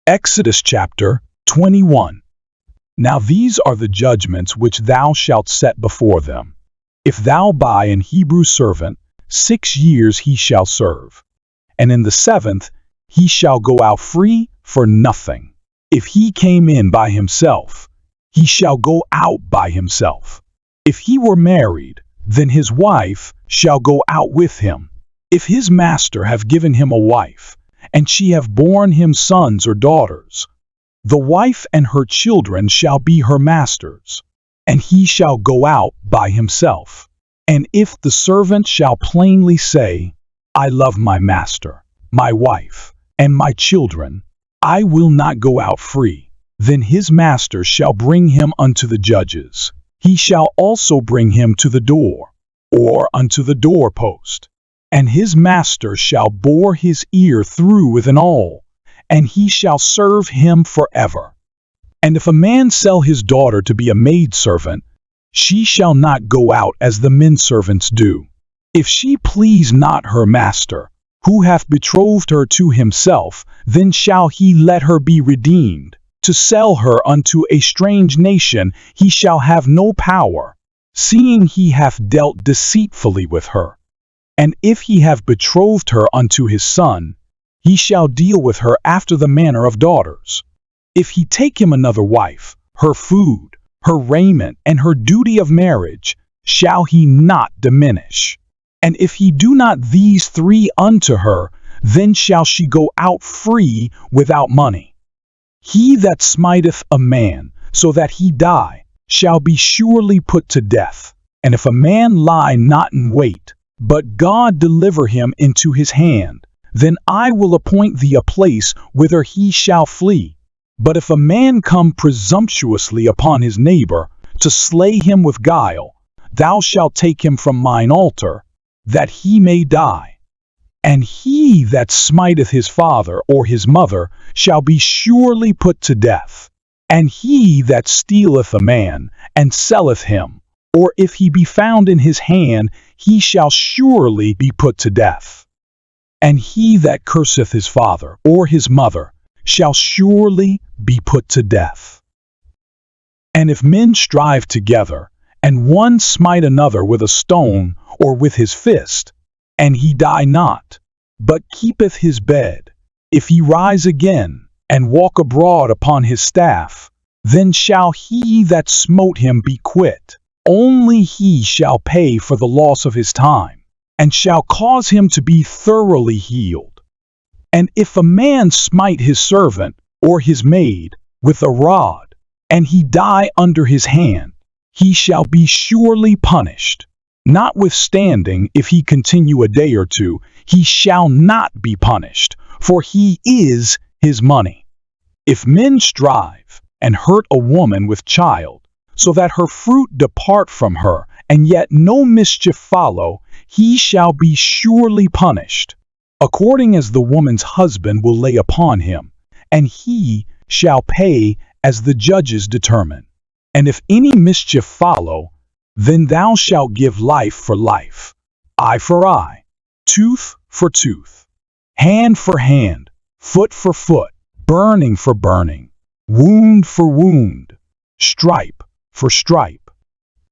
Exodus chapter 21. Now these are the judgments which thou shalt set before them. If thou buy an Hebrew servant, 6 years he shall serve, and in the 7th he shall go out free for nothing. If he came in by himself, he shall go out by himself. If he were married, then his wife shall go out with him. If his master have given him a wife, and she have borne him sons or daughters, the wife and her children shall be her master's, and he shall go out by himself. And if the servant shall plainly say, I love my master, my wife, and my children, I will not go out free, then his master shall bring him unto the judges. He shall also bring him to the door, or unto the doorpost. And his master shall bore his ear through with an awl, and he shall serve him forever. And if a man sell his daughter to be a maidservant, she shall not go out as the men servants do. If she please not her master, who hath betrothed her to himself, then shall he let her be redeemed. To sell her unto a strange nation he shall have no power, seeing he hath dealt deceitfully with her. And if he have betrothed her unto his son, he shall deal with her after the manner of daughters. If he take him another wife, her food, her raiment, and her duty of marriage shall he not diminish. And if he do not these 3 unto her, then shall she go out free without money. He that smiteth a man, so that he die, shall be surely put to death. And if a man lie not in wait, but God deliver him into his hand, then I will appoint thee a place whither he shall flee. But if a man come presumptuously upon his neighbor, to slay him with guile, thou shalt take him from mine altar, that he may die. And he that smiteth his father or his mother shall be surely put to death. And he that stealeth a man, and selleth him, or if he be found in his hand, he shall surely be put to death. And he that curseth his father or his mother shall surely be put to death. And if men strive together, and one smite another with a stone or with his fist, and he die not, but keepeth his bed, if he rise again, and walk abroad upon his staff, then shall he that smote him be quit. Only he shall pay for the loss of his time, and shall cause him to be thoroughly healed. And if a man smite his servant or his maid with a rod, and he die under his hand, he shall be surely punished. Notwithstanding, if he continue a day or 2, he shall not be punished, for he is his money. If men strive, and hurt a woman with child, so that her fruit depart from her, and yet no mischief follow, he shall be surely punished, according as the woman's husband will lay upon him, and he shall pay as the judges determine. And if any mischief follow, then thou shalt give life for life, eye for eye, tooth for tooth, hand for hand, foot for foot, burning for burning, wound for wound, stripe for stripe.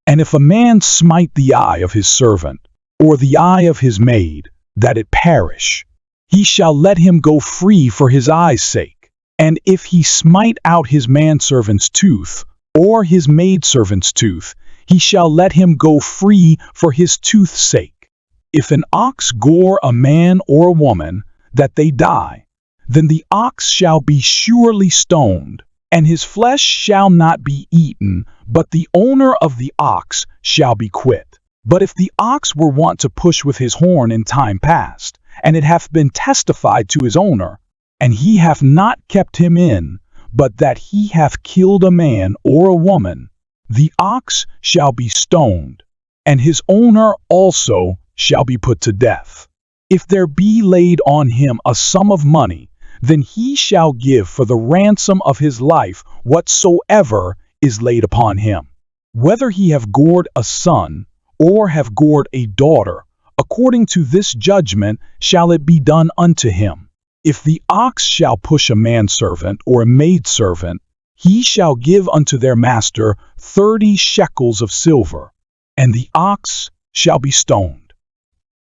And if a man smite the eye of his servant, or the eye of his maid, that it perish, he shall let him go free for his eye's sake. And if he smite out his manservant's tooth, or his maidservant's tooth, he shall let him go free for his tooth's sake. If an ox gore a man or a woman, that they die, then the ox shall be surely stoned, and his flesh shall not be eaten, but the owner of the ox shall be quit. But if the ox were wont to push with his horn in time past, and it hath been testified to his owner, and he hath not kept him in, but that he hath killed a man or a woman, the ox shall be stoned, and his owner also shall be put to death. If there be laid on him a sum of money, then he shall give for the ransom of his life whatsoever is laid upon him. Whether he have gored a son, or have gored a daughter, according to this judgment shall it be done unto him. If the ox shall push a manservant or a maidservant, he shall give unto their master 30 shekels of silver, and the ox shall be stoned.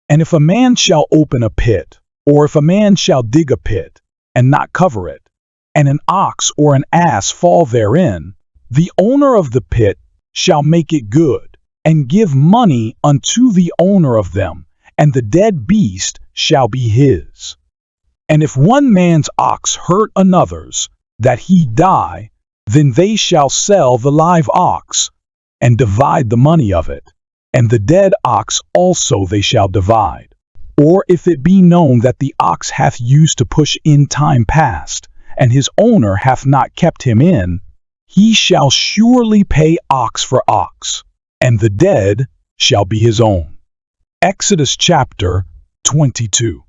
And if a man shall open a pit, or if a man shall dig a pit, and not cover it, and an ox or an ass fall therein, the owner of the pit shall make it good, and give money unto the owner of them, and the dead beast shall be his. And if one man's ox hurt another's, that he die, then they shall sell the live ox, and divide the money of it, and the dead ox also they shall divide. Or if it be known that the ox hath used to push in time past, and his owner hath not kept him in, he shall surely pay ox for ox, and the dead shall be his own. Exodus chapter 22.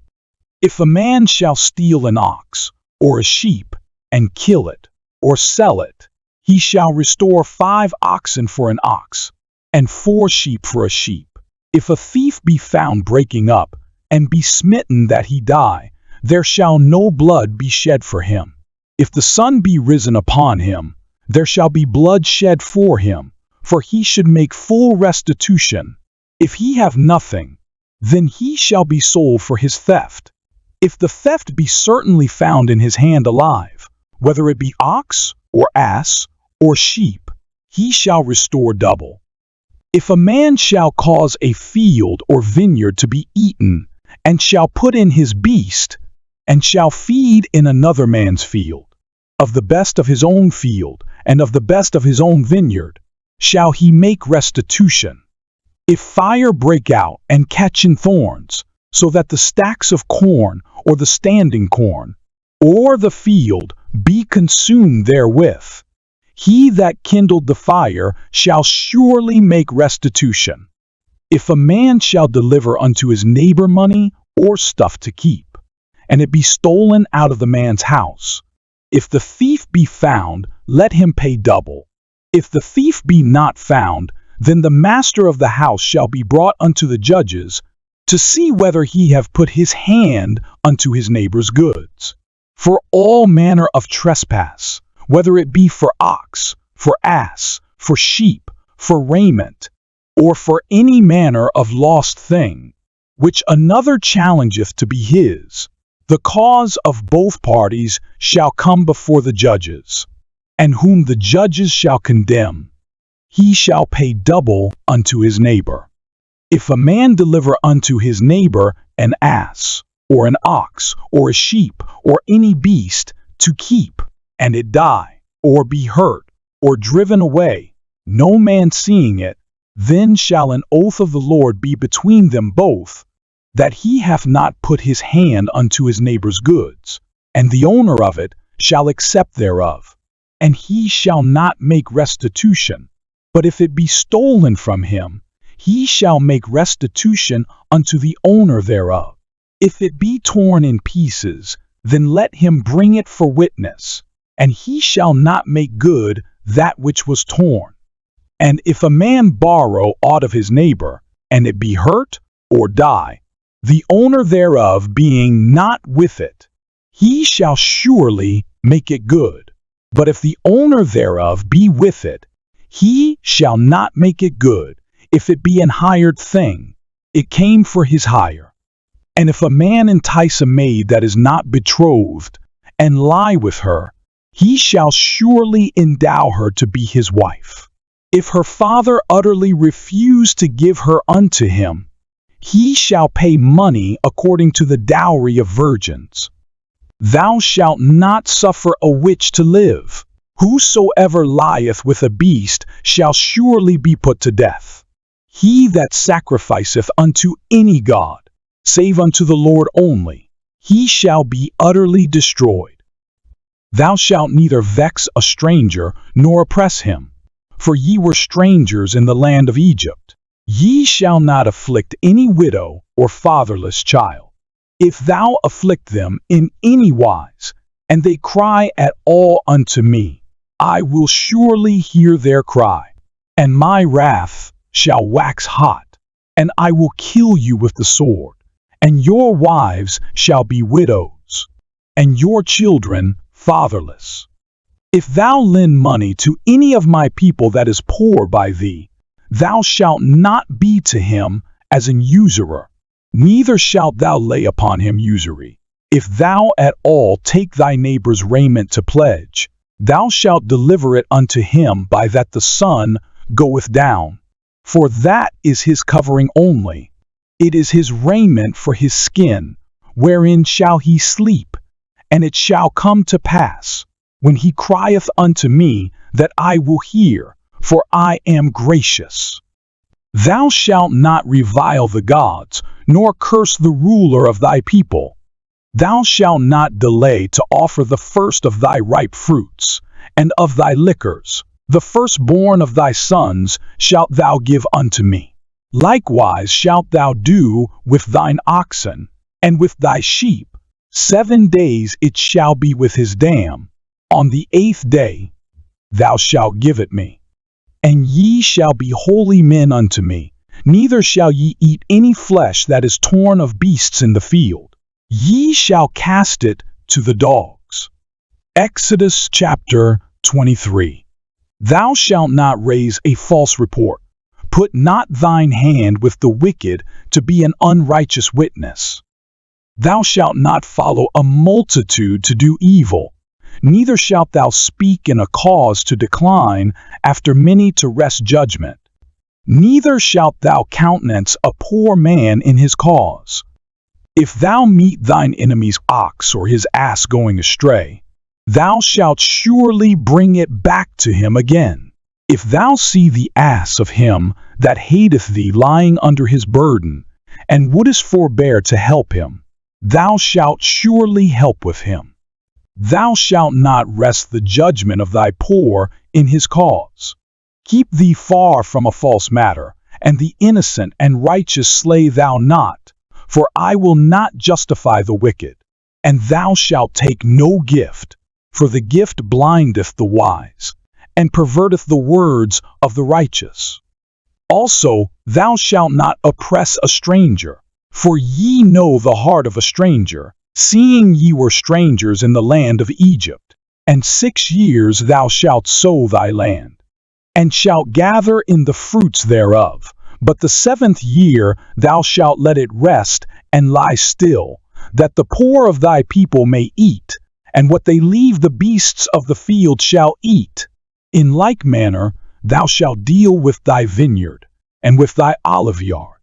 If a man shall steal an ox, or a sheep, and kill it, or sell it, he shall restore 5 oxen for an ox, and 4 sheep for a sheep. If a thief be found breaking up, and be smitten that he die, there shall no blood be shed for him. If the sun be risen upon him, there shall be blood shed for him, for he should make full restitution. If he have nothing, then he shall be sold for his theft. If the theft be certainly found in his hand alive, whether it be ox, or ass, or sheep, he shall restore double. If a man shall cause a field or vineyard to be eaten, and shall put in his beast, and shall feed in another man's field, of the best of his own field, and of the best of his own vineyard, shall he make restitution. If fire break out and catch in thorns, so that the stacks of corn, or the standing corn, or the field, be consumed therewith, he that kindled the fire shall surely make restitution. If a man shall deliver unto his neighbor money or stuff to keep, and it be stolen out of the man's house, if the thief be found, let him pay double. If the thief be not found, then the master of the house shall be brought unto the judges, to see whether he have put his hand unto his neighbor's goods. For all manner of trespass, whether it be for ox, for ass, for sheep, for raiment, or for any manner of lost thing, which another challengeth to be his, the cause of both parties shall come before the judges, and whom the judges shall condemn, he shall pay double unto his neighbor. If a man deliver unto his neighbor an ass, or an ox, or a sheep, or any beast, to keep, and it die, or be hurt, or driven away, no man seeing it, then shall an oath of the Lord be between them both, that he hath not put his hand unto his neighbor's goods, and the owner of it shall accept thereof, and he shall not make restitution. But if it be stolen from him, he shall make restitution unto the owner thereof. If it be torn in pieces, then let him bring it for witness, and he shall not make good that which was torn. And if a man borrow aught of his neighbor, and it be hurt or die, the owner thereof being not with it, he shall surely make it good. But if the owner thereof be with it, he shall not make it good. If it be an hired thing, it came for his hire. And if a man entice a maid that is not betrothed, and lie with her, he shall surely endow her to be his wife. If her father utterly refuse to give her unto him, he shall pay money according to the dowry of virgins. Thou shalt not suffer a witch to live. Whosoever lieth with a beast shall surely be put to death. He that sacrificeth unto any god, save unto the Lord only, he shall be utterly destroyed. Thou shalt neither vex a stranger, nor oppress him, for ye were strangers in the land of Egypt. Ye shall not afflict any widow or fatherless child. If thou afflict them in any wise, and they cry at all unto me, I will surely hear their cry, and my wrath shall wax hot, and I will kill you with the sword, and your wives shall be widows. and your children fatherless. If thou lend money to any of my people that is poor by thee, thou shalt not be to him as an usurer, neither shalt thou lay upon him usury. If thou at all take thy neighbor's raiment to pledge, thou shalt deliver it unto him by that the sun goeth down, for that is his covering only. It is his raiment for his skin, wherein shall he sleep. And it shall come to pass, when he crieth unto me, that I will hear, for I am gracious. Thou shalt not revile the gods, nor curse the ruler of thy people. Thou shalt not delay to offer the first of thy ripe fruits, and of thy liquors, the firstborn of thy sons shalt thou give unto me. Likewise shalt thou do with thine oxen, and with thy sheep. 7 days it shall be with his dam. On the 8th day thou shalt give it me. And ye shall be holy men unto me, neither shall ye eat any flesh that is torn of beasts in the field. Ye shall cast it to the dogs. Exodus chapter 23. Thou shalt not raise a false report. Put not thine hand with the wicked to be an unrighteous witness. Thou shalt not follow a multitude to do evil, neither shalt thou speak in a cause to decline after many to wrest judgment. Neither shalt thou countenance a poor man in his cause. If thou meet thine enemy's ox or his ass going astray, thou shalt surely bring it back to him again. If thou see the ass of him that hateth thee lying under his burden, and wouldest forbear to help him, thou shalt surely help with him. Thou shalt not wrest the judgment of thy poor in his cause. Keep thee far from a false matter, and the innocent and righteous slay thou not, for I will not justify the wicked. And thou shalt take no gift, for the gift blindeth the wise, and perverteth the words of the righteous. Also thou shalt not oppress a stranger, for ye know the heart of a stranger, seeing ye were strangers in the land of Egypt. And 6 years thou shalt sow thy land, and shalt gather in the fruits thereof. But the 7th year thou shalt let it rest and lie still, that the poor of thy people may eat, and what they leave the beasts of the field shall eat. In like manner thou shalt deal with thy vineyard, and with thy oliveyard.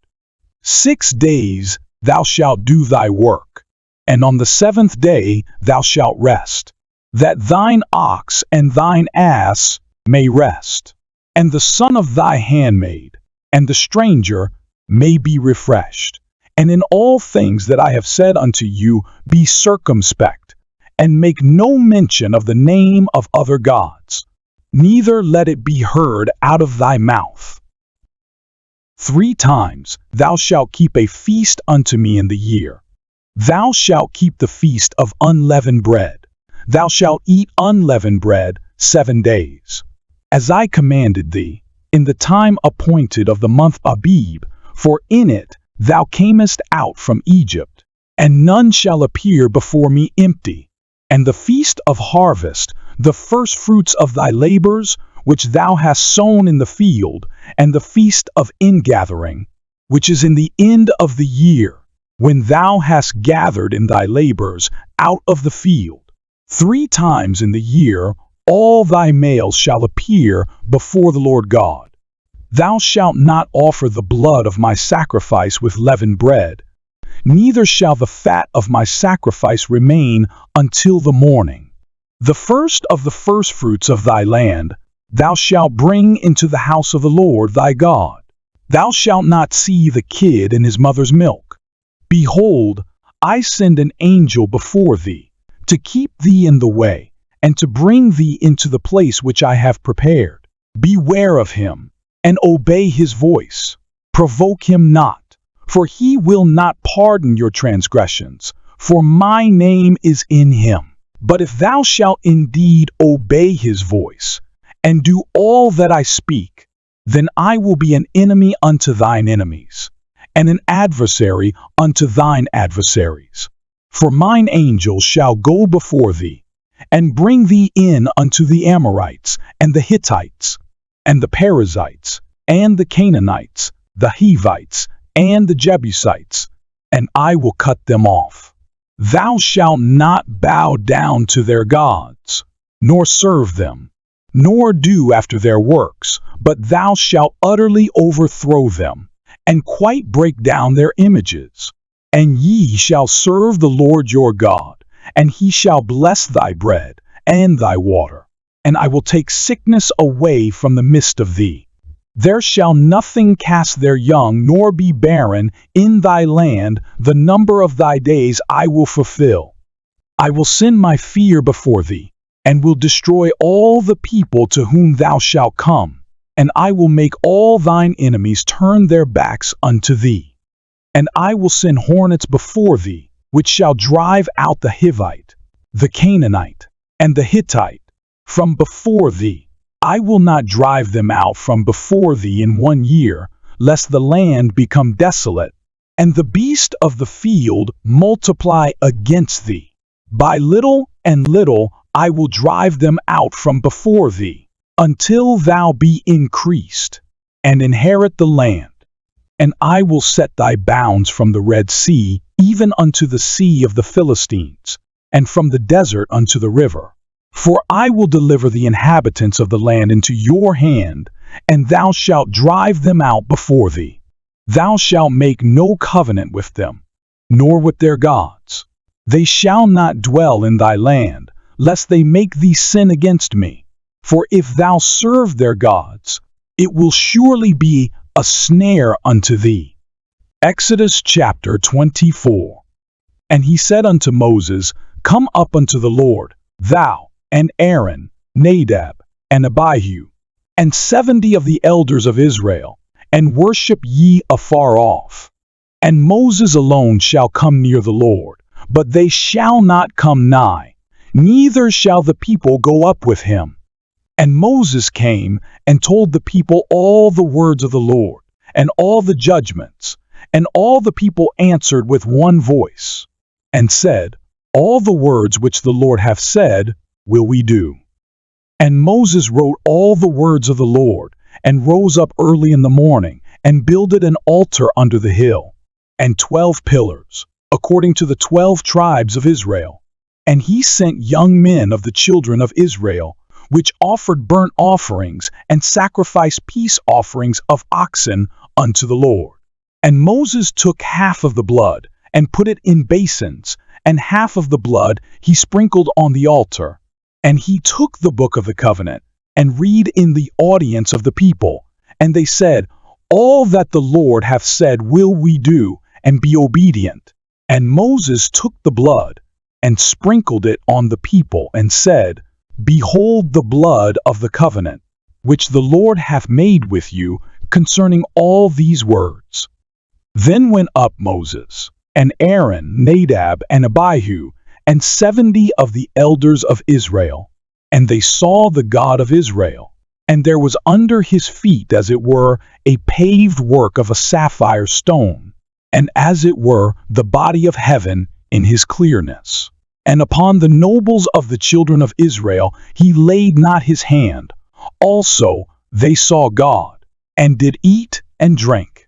6 days thou shalt do thy work, and on the 7th day thou shalt rest, that thine ox and thine ass may rest, and the son of thy handmaid, and the stranger may be refreshed. And in all things that I have said unto you, be circumspect, and make no mention of the name of other gods, neither let it be heard out of thy mouth. 3 times thou shalt keep a feast unto me in the year. Thou shalt keep the feast of unleavened bread. Thou shalt eat unleavened bread 7 days, as I commanded thee, in the time appointed of the month Abib, for in it thou camest out from Egypt, and none shall appear before me empty. And the feast of harvest, the first fruits of thy labors, which thou hast sown in the field, and the feast of ingathering, which is in the end of the year, when thou hast gathered in thy labors out of the field. 3 times in the year all thy males shall appear before the Lord God. Thou shalt not offer the blood of my sacrifice with leavened bread, neither shall the fat of my sacrifice remain until the morning. The first of the firstfruits of thy land thou shalt bring into the house of the Lord thy God. Thou shalt not see the kid in his mother's milk. Behold, I send an angel before thee, to keep thee in the way, and to bring thee into the place which I have prepared. Beware of him, and obey his voice. Provoke him not, for he will not pardon your transgressions, for my name is in him. But if thou shalt indeed obey his voice, and do all that I speak, then I will be an enemy unto thine enemies, and an adversary unto thine adversaries. For mine angel shall go before thee, and bring thee in unto the Amorites, and the Hittites, and the Perizzites, and the Canaanites, the Hivites, and the Jebusites, and I will cut them off. Thou shalt not bow down to their gods, nor serve them, nor do after their works, but thou shalt utterly overthrow them, and quite break down their images. And ye shall serve the Lord your God, and he shall bless thy bread and thy water, and I will take sickness away from the midst of thee. There shall nothing cast their young, nor be barren in thy land. The number of thy days I will fulfill. I will send my fear before thee, and will destroy all the people to whom thou shalt come, and I will make all thine enemies turn their backs unto thee. And I will send hornets before thee, which shall drive out the Hivite, the Canaanite, and the Hittite from before thee. I will not drive them out from before thee in 1 year, lest the land become desolate, and the beast of the field multiply against thee. By little and little I will drive them out from before thee, until thou be increased, and inherit the land. And I will set thy bounds from the Red Sea, even unto the sea of the Philistines, and from the desert unto the river. For I will deliver the inhabitants of the land into your hand, and thou shalt drive them out before thee. Thou shalt make no covenant with them, nor with their gods. They shall not dwell in thy land, lest they make thee sin against me. For if thou serve their gods, it will surely be a snare unto thee. Exodus chapter 24. And he said unto Moses, Come up unto the Lord, thou, and Aaron, Nadab, and Abihu, and 70 of the elders of Israel, and worship ye afar off. And Moses alone shall come near the Lord, but they shall not come nigh, neither shall the people go up with him. And Moses came and told the people all the words of the Lord, and all the judgments, and all the people answered with one voice, and said, All the words which the Lord hath said will we do. And Moses wrote all the words of the Lord, and rose up early in the morning, and builded an altar under the hill, and 12 pillars, according to the 12 tribes of Israel. And he sent young men of the children of Israel, which offered burnt offerings, and sacrificed peace offerings of oxen unto the Lord. And Moses took half of the blood, and put it in basins, and half of the blood he sprinkled on the altar. And he took the book of the covenant, and read in the audience of the people. And they said, All that the Lord hath said will we do, and be obedient. And Moses took the blood, and sprinkled it on the people, and said, Behold the blood of the covenant, which the Lord hath made with you concerning all these words. Then went up Moses, and Aaron, Nadab, and Abihu, and 70 of the elders of Israel, and they saw the God of Israel. And there was under his feet, as it were, a paved work of a sapphire stone, and as it were, the body of heaven in his clearness. And upon the nobles of the children of Israel he laid not his hand. Also they saw God, and did eat and drink.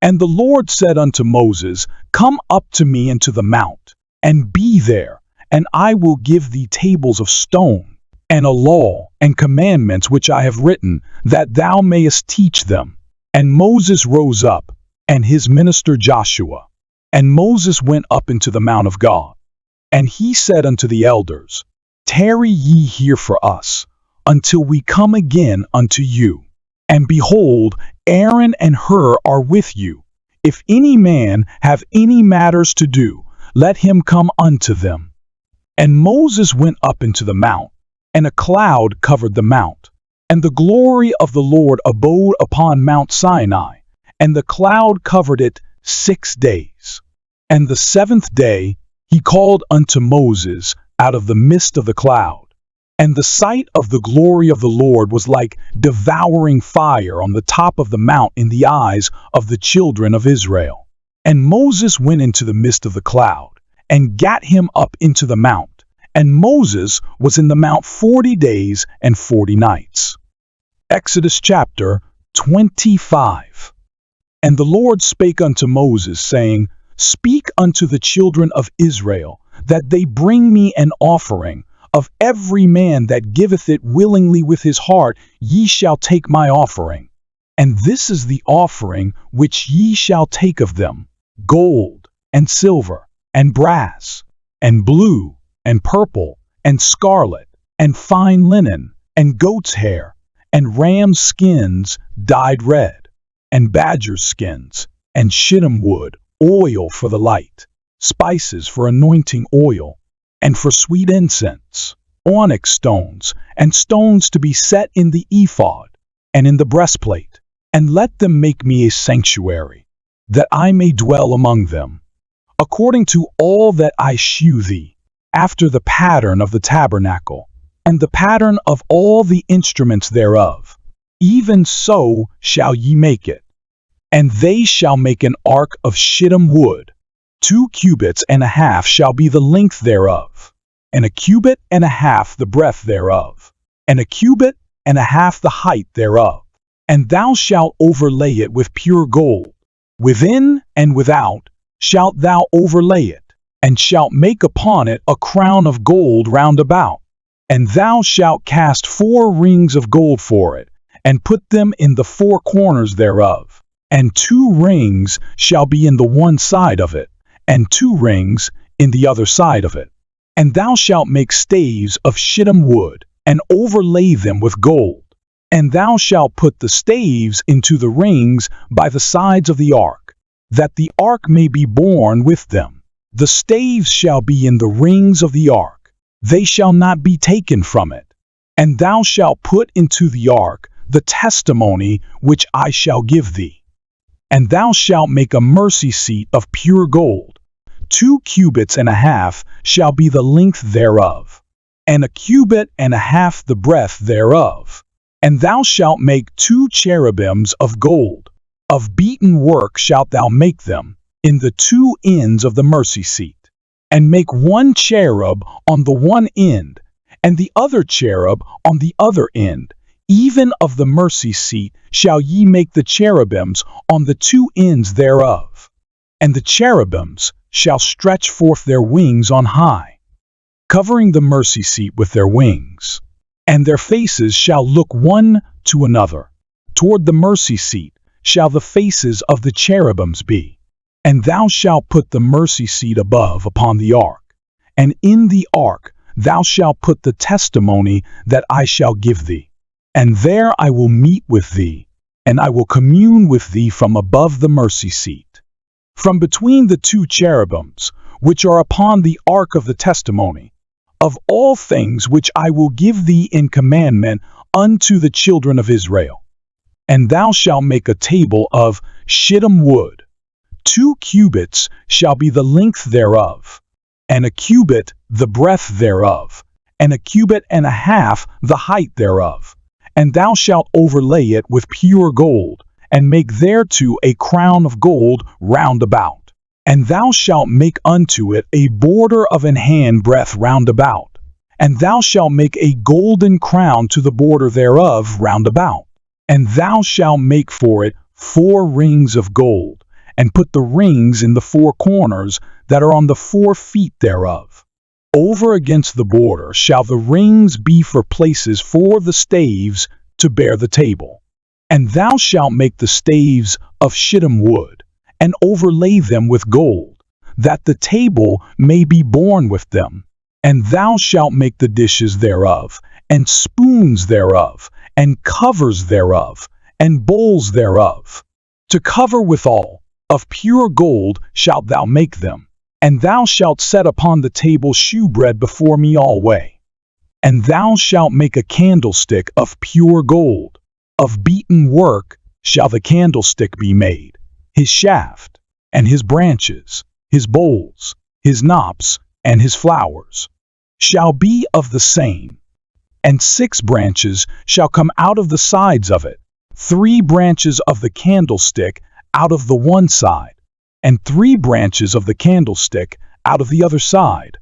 And the Lord said unto Moses, Come up to me into the mount, and be there, and I will give thee tables of stone, and a law and commandments which I have written, that thou mayest teach them. And Moses rose up, and his minister Joshua. And Moses went up into the mount of God. And he said unto the elders, Tarry ye here for us, until we come again unto you. And behold, Aaron and Hur are with you. If any man have any matters to do, let him come unto them. And Moses went up into the mount, and a cloud covered the mount. And the glory of the Lord abode upon Mount Sinai, and the cloud covered it 6 days. And the 7th day he called unto Moses out of the midst of the cloud. And the sight of the glory of the Lord was like devouring fire on the top of the mount in the eyes of the children of Israel. And Moses went into the midst of the cloud, and gat him up into the mount. And Moses was in the mount 40 days and 40 nights. Exodus chapter 25. And the Lord spake unto Moses, saying, Speak unto the children of Israel, that they bring me an offering. Of every man that giveth it willingly with his heart, ye shall take my offering. And this is the offering which ye shall take of them: gold, and silver, and brass, and blue, and purple, and scarlet, and fine linen, and goat's hair, and ram's skins dyed red, and badger's skins, and shittim wood, oil for the light, spices for anointing oil, and for sweet incense, onyx stones, and stones to be set in the ephod, and in the breastplate. And let them make me a sanctuary, that I may dwell among them, according to all that I shew thee, after the pattern of the tabernacle, and the pattern of all the instruments thereof. Even so shall ye make it. And they shall make an ark of shittim wood. 2 cubits and a half shall be the length thereof, and a cubit and a half the breadth thereof, and a cubit and a half the height thereof. And thou shalt overlay it with pure gold. Within and without shalt thou overlay it, and shalt make upon it a crown of gold round about. And thou shalt cast 4 rings of gold for it, and put them in the 4 corners thereof. And 2 rings shall be in the one side of it, and 2 rings in the other side of it. And thou shalt make staves of shittim wood, and overlay them with gold. And thou shalt put the staves into the rings by the sides of the ark, that the ark may be borne with them. The staves shall be in the rings of the ark, they shall not be taken from it. And thou shalt put into the ark the testimony which I shall give thee. And thou shalt make a mercy seat of pure gold. 2 cubits and a half shall be the length thereof, and a cubit and a half the breadth thereof. And thou shalt make 2 cherubims of gold. Of beaten work shalt thou make them, in the 2 ends of the mercy seat. And make 1 cherub on the one end, and the other cherub on the other end. Even of the mercy seat shall ye make the cherubims on the 2 ends thereof. And the cherubims shall stretch forth their wings on high, covering the mercy seat with their wings. And their faces shall look one to another. Toward the mercy seat shall the faces of the cherubims be. And thou shalt put the mercy seat above upon the ark. And in the ark thou shalt put the testimony that I shall give thee. And there I will meet with thee, and I will commune with thee from above the mercy seat. From between the 2 cherubims, which are upon the ark of the testimony, of all things which I will give thee in commandment unto the children of Israel. And thou shalt make a table of shittim wood. 2 cubits shall be the length thereof, and a cubit the breadth thereof, and a cubit and a half the height thereof. And thou shalt overlay it with pure gold, and make thereto a crown of gold round about. And thou shalt make unto it a border of an hand breadth round about. And thou shalt make a golden crown to the border thereof round about. And thou shalt make for it 4 rings of gold, and put the rings in the 4 corners that are on the 4 feet thereof. Over against the border shall the rings be for places for the staves to bear the table. And thou shalt make the staves of shittim wood, and overlay them with gold, that the table may be borne with them. And thou shalt make the dishes thereof, and spoons thereof, and covers thereof, and bowls thereof. To cover withal, of pure gold shalt thou make them. And thou shalt set upon the table shewbread before me alway. And thou shalt make a candlestick of pure gold. Of beaten work shall the candlestick be made. His shaft, and his branches, his bowls, his knops, and his flowers, shall be of the same. And 6 branches shall come out of the sides of it, 3 branches of the candlestick out of the one side, and 3 branches of the candlestick out of the other side,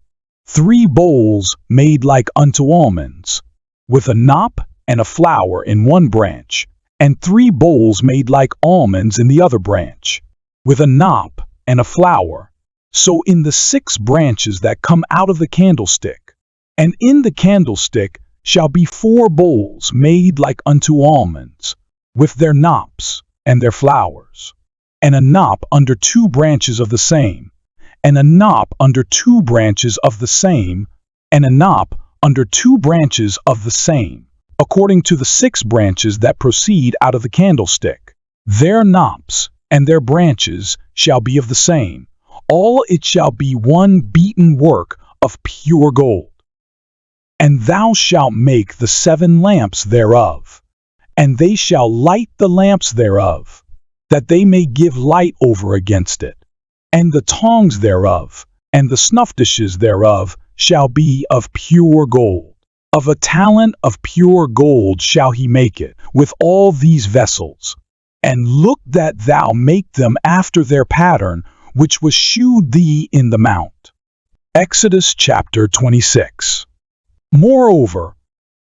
3 bowls made like unto almonds, with a knop and a flower in one branch, and 3 bowls made like almonds in the other branch, with a knop and a flower. So in the 6 branches that come out of the candlestick, and in the candlestick shall be 4 bowls made like unto almonds, with their knops and their flowers, and a knop under 2 branches of the same, and a knop under 2 branches of the same, and a knop under 2 branches of the same, according to the 6 branches that proceed out of the candlestick. Their knops and their branches shall be of the same. All it shall be one beaten work of pure gold. And thou shalt make the 7 lamps thereof, and they shall light the lamps thereof, that they may give light over against it. And the tongs thereof, and the snuff dishes thereof, shall be of pure gold. Of a talent of pure gold shall he make it, with all these vessels. And look that thou make them after their pattern, which was shewed thee in the mount. Exodus chapter 26. Moreover,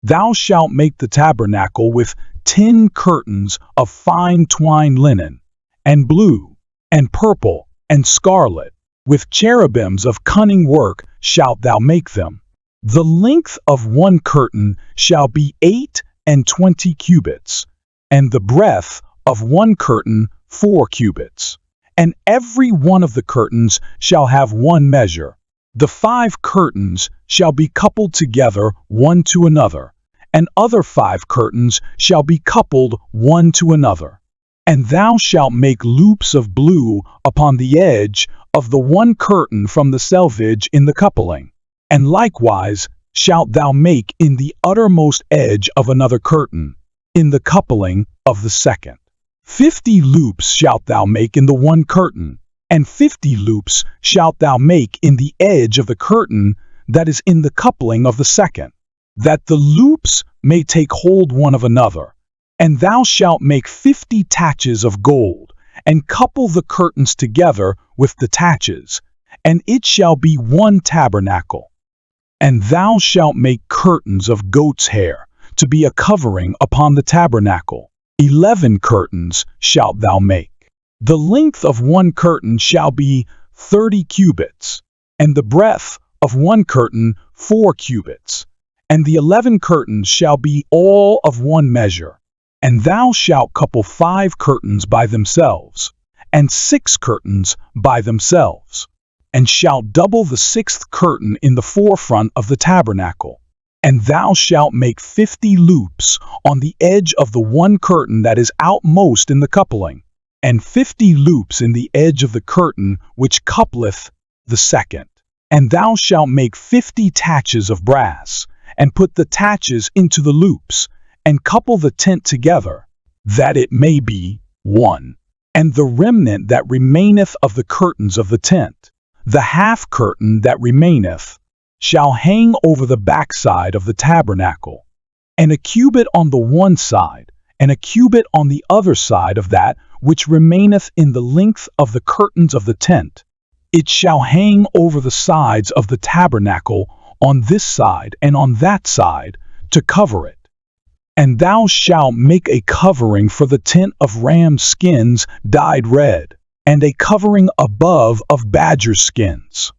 thou shalt make the tabernacle with 10 curtains of fine twined linen, and blue, and purple, and scarlet, with cherubims of cunning work shalt thou make them. The length of one curtain shall be 28 cubits, and the breadth of one curtain 4 cubits. And every one of the curtains shall have one measure. The 5 curtains shall be coupled together one to another, and other 5 curtains shall be coupled one to another. And thou shalt make loops of blue upon the edge of the one curtain from the selvage in the coupling. And likewise shalt thou make in the uttermost edge of another curtain, in the coupling of the second. 50 loops shalt thou make in the one curtain, and 50 loops shalt thou make in the edge of the curtain that is in the coupling of the second, that the loops may take hold one of another. And thou shalt make 50 taches of gold, and couple the curtains together with the taches, and it shall be one tabernacle. And thou shalt make curtains of goat's hair, to be a covering upon the tabernacle. 11 curtains shalt thou make. The length of one curtain shall be 30 cubits, and the breadth of one curtain 4 cubits. And the 11 curtains shall be all of one measure. And thou shalt couple 5 curtains by themselves, and 6 curtains by themselves, and shalt double the 6th curtain in the forefront of the tabernacle. And thou shalt make 50 loops on the edge of the one curtain that is outmost in the coupling, and 50 loops in the edge of the curtain which coupleth the second. And thou shalt make 50 taches of brass, and put the taches into the loops, and couple the tent together, that it may be one. And the remnant that remaineth of the curtains of the tent, the half curtain that remaineth, shall hang over the backside of the tabernacle, and a cubit on the one side, and a cubit on the other side of that which remaineth in the length of the curtains of the tent. It shall hang over the sides of the tabernacle on this side and on that side, to cover it. And thou shalt make a covering for the tent of ram skins dyed red, and a covering above of badger skins.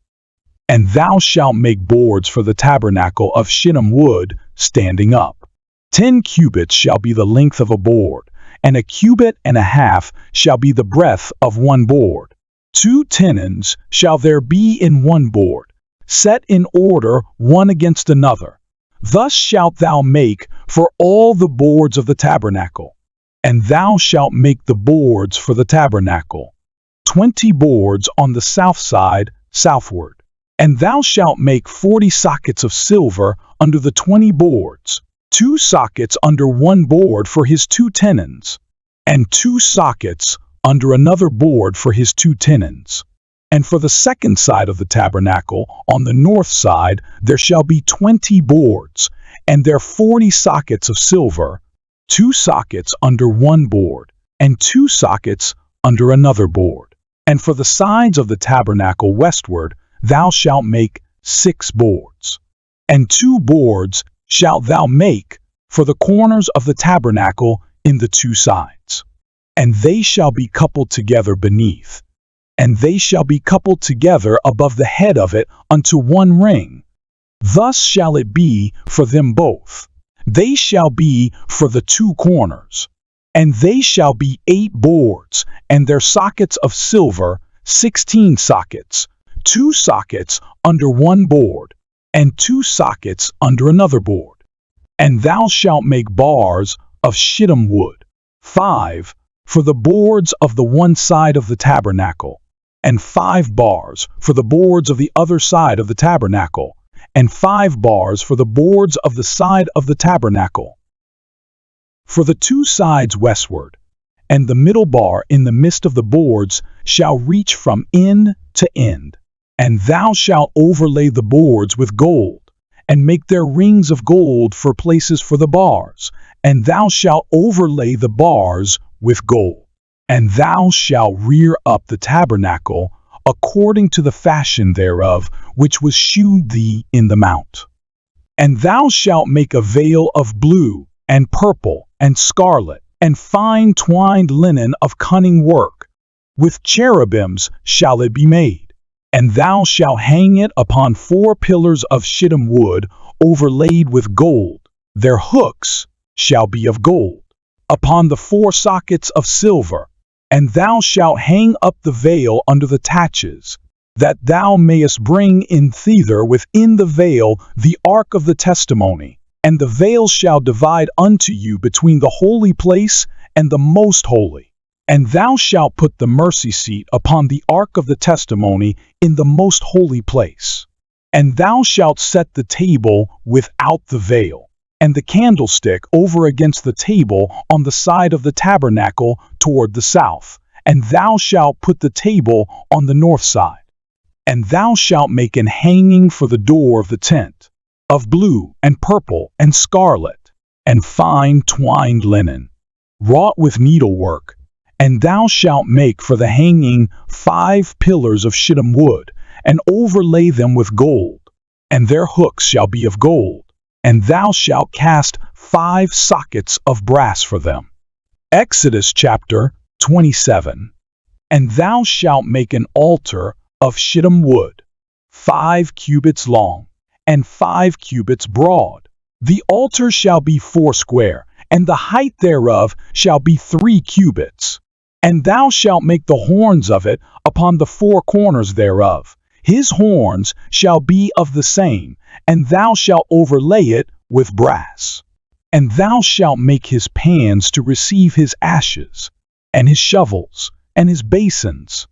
And thou shalt make boards for the tabernacle of shittim wood standing up. 10 cubits shall be the length of a board, and a cubit and a half shall be the breadth of one board. 2 tenons shall there be in one board, set in order one against another. Thus shalt thou make for all the boards of the tabernacle. And thou shalt make the boards for the tabernacle, 20 boards on the south side southward. And thou shalt make 40 sockets of silver under the 20 boards, 2 sockets under one board for his 2 tenons, and 2 sockets under another board for his 2 tenons. And for the second side of the tabernacle, on the north side, there shall be 20 boards, and there 40 sockets of silver, 2 sockets under one board, and 2 sockets under another board. And for the sides of the tabernacle westward, thou shalt make 6 boards. And 2 boards shalt thou make for the corners of the tabernacle in the 2 sides. And they shall be coupled together beneath, and they shall be coupled together above the head of it unto 1 ring. Thus shall it be for them both. They shall be for the 2 corners. And they shall be 8 boards, and their sockets of silver, 16 sockets, 2 sockets under 1 board, and 2 sockets under another board. And thou shalt make bars of shittim wood, 5, for the boards of the one side of the tabernacle, and 5 bars for the boards of the other side of the tabernacle, and 5 bars for the boards of the side of the tabernacle. For the 2 sides westward, and the middle bar in the midst of the boards shall reach from end to end. And thou shalt overlay the boards with gold, and make their rings of gold for places for the bars. And thou shalt overlay the bars with gold. And thou shalt rear up the tabernacle according to the fashion thereof, which was shewed thee in the mount. And thou shalt make a veil of blue, and purple, and scarlet, and fine twined linen of cunning work. With cherubims shall it be made. And thou shalt hang it upon 4 pillars of shittim wood, overlaid with gold. Their hooks shall be of gold, upon the 4 sockets of silver. And thou shalt hang up the veil under the taches, that thou mayest bring in thither within the veil the ark of the testimony. And the veil shall divide unto you between the holy place and the most holy. And thou shalt put the mercy seat upon the ark of the testimony in the most holy place. And thou shalt set the table without the veil, and the candlestick over against the table on the side of the tabernacle toward the south. And thou shalt put the table on the north side. And thou shalt make an hanging for the door of the tent, of blue and purple and scarlet, and fine twined linen, wrought with needlework. And thou shalt make for the hanging 5 pillars of shittim wood, and overlay them with gold, and their hooks shall be of gold. And thou shalt cast 5 sockets of brass for them. Exodus chapter 27. And thou shalt make an altar of shittim wood, 5 cubits long, and 5 cubits broad. The altar shall be 4 square, and the height thereof shall be 3 cubits. And thou shalt make the horns of it upon the 4 corners thereof. His horns shall be of the same, and thou shalt overlay it with brass. And thou shalt make his pans to receive his ashes, and his shovels, and his basins,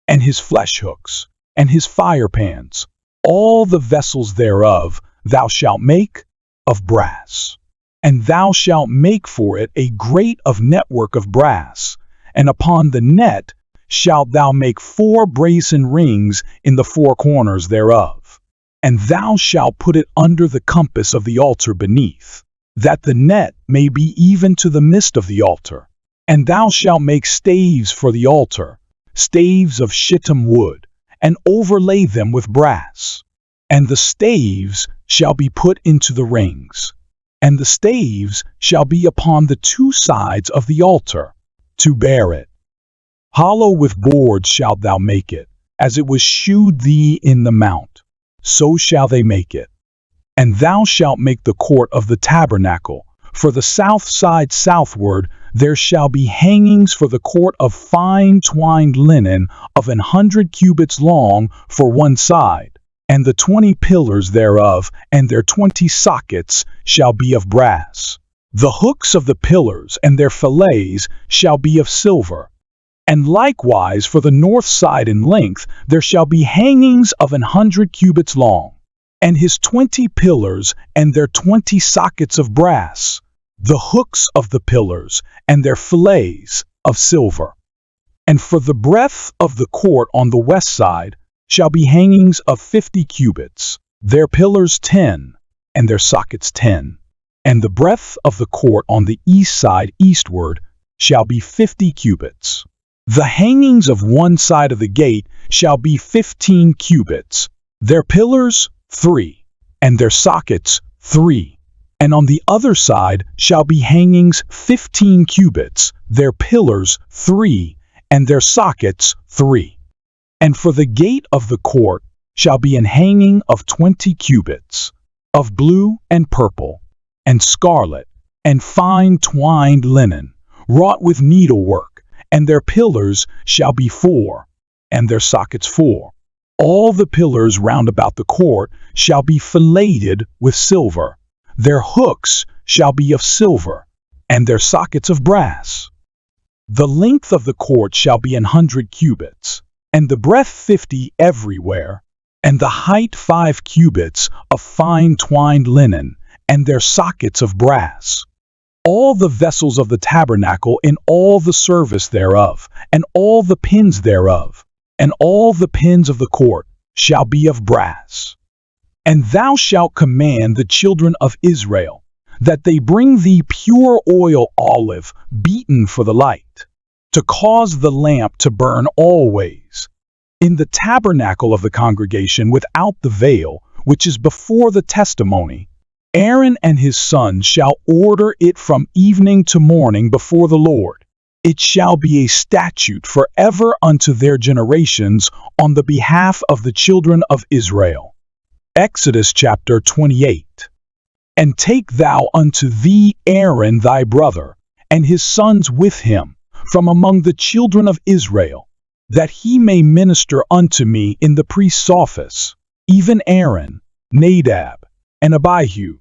and his flesh hooks, and his fire pans. All the vessels thereof thou shalt make of brass. And thou shalt make for it a grate of network of brass, and upon the net shalt thou make 4 brazen rings in the 4 corners thereof. And thou shalt put it under the compass of the altar beneath, that the net may be even to the midst of the altar. And thou shalt make staves for the altar, staves of shittim wood, and overlay them with brass. And the staves shall be put into the rings. And the staves shall be upon the 2 sides of the altar, to bear it. Hollow with boards shalt thou make it, as it was shewed thee in the mount, so shall they make it. And thou shalt make the court of the tabernacle. For the south side southward there shall be hangings for the court of fine twined linen of 100 cubits long for one side, and the 20 pillars thereof and their 20 sockets shall be of brass. The hooks of the pillars and their fillets shall be of silver. And likewise for the north side in length there shall be hangings of 100 cubits long, and his 20 pillars and their 20 sockets of brass, the hooks of the pillars and their fillets of silver. And for the breadth of the court on the west side shall be hangings of 50 cubits, their pillars 10, and their sockets 10. And the breadth of the court on the east side eastward shall be 50 cubits. The hangings of one side of the gate shall be 15 cubits, Their pillars 3, and their sockets 3. And on the other side shall be hangings 15 cubits, their pillars 3, and their sockets 3. And for the gate of the court shall be an hanging of 20 cubits, of blue and purple, and scarlet, and fine twined linen, wrought with needlework, and their pillars shall be 4, and their sockets 4. All the pillars round about the court shall be filleted with silver. Their hooks shall be of silver, and their sockets of brass. The length of the court shall be 100 cubits, and the breadth 50 everywhere, and the height 5 cubits of fine twined linen, and their sockets of brass. All the vessels of the tabernacle in all the service thereof, and all the pins thereof, and all the pins of the court shall be of brass. And thou shalt command the children of Israel, that they bring thee pure olive beaten for the light, to cause the lamp to burn always. In the tabernacle of the congregation without the veil, which is before the testimony, Aaron and his sons shall order it from evening to morning before the Lord. It shall be a statute forever unto their generations on the behalf of the children of Israel. Exodus chapter 28. And take thou unto thee Aaron thy brother, and his sons with him, from among the children of Israel, that he may minister unto me in the priest's office, even Aaron, Nadab, and Abihu,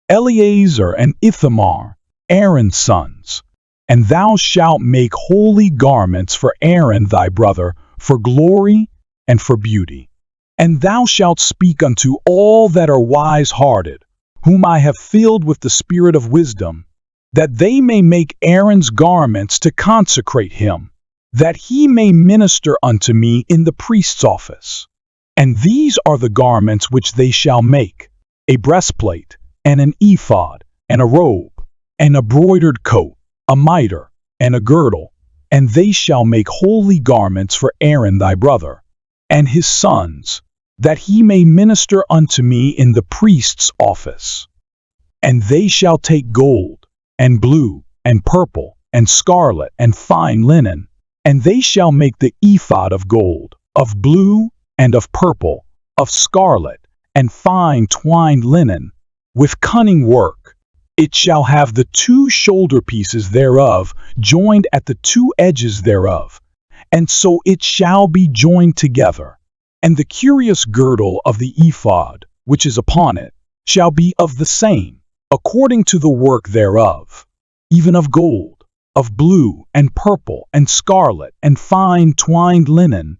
Eleazar and Ithamar, Aaron's sons. And thou shalt make holy garments for Aaron thy brother, for glory and for beauty. And thou shalt speak unto all that are wise-hearted, whom I have filled with the spirit of wisdom, that they may make Aaron's garments to consecrate him, that he may minister unto me in the priest's office. And these are the garments which they shall make: a breastplate, and an ephod, and a robe, and a broidered coat, a mitre, and a girdle. And they shall make holy garments for Aaron thy brother, and his sons, that he may minister unto me in the priest's office. And they shall take gold, and blue, and purple, and scarlet, and fine linen, and they shall make the ephod of gold, of blue, and of purple, of scarlet, and fine twined linen, with cunning work. It shall have the 2 shoulder pieces thereof joined at the 2 edges thereof, and so it shall be joined together. And the curious girdle of the ephod, which is upon it, shall be of the same, according to the work thereof, even of gold, of blue, and purple, and scarlet, and fine twined linen.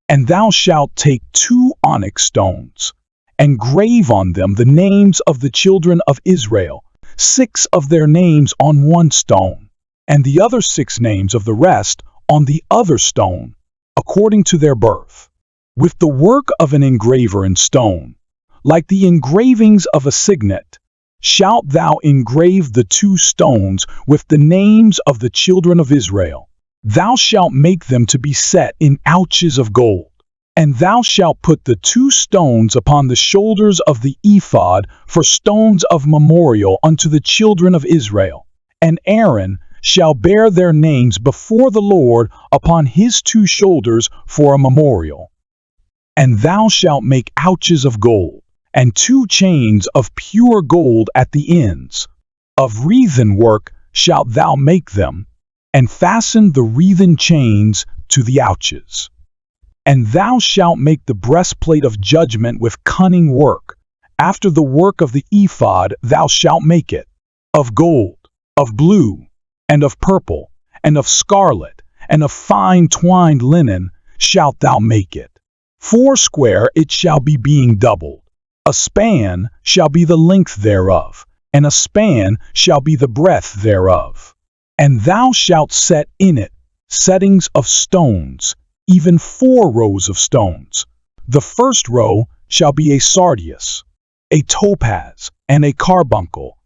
And thou shalt take 2 onyx stones, and grave on them the names of the children of Israel, 6 of their names on one stone, and the other 6 names of the rest on the other stone, according to their birth, with the work of an engraver in stone, like the engravings of a signet. Shalt thou engrave the 2 stones with the names of the children of Israel. Thou shalt make them to be set in ouches of gold. And thou shalt put the 2 stones upon the shoulders of the ephod for stones of memorial unto the children of Israel. And Aaron shall bear their names before the Lord upon his 2 shoulders for a memorial. And thou shalt make ouches of gold, and 2 chains of pure gold at the ends. Of wreathen work shalt thou make them, and fasten the wreathen chains to the ouches. And thou shalt make the breastplate of judgment with cunning work. After the work of the ephod thou shalt make it, of gold, of blue, and of purple, and of scarlet, and of fine twined linen shalt thou make it. 4 square it shall be, being doubled. A span shall be the length thereof, and a span shall be the breadth thereof. And thou shalt set in it settings of stones, even 4 rows of stones. The first row shall be a sardius, a topaz, and a carbuncle.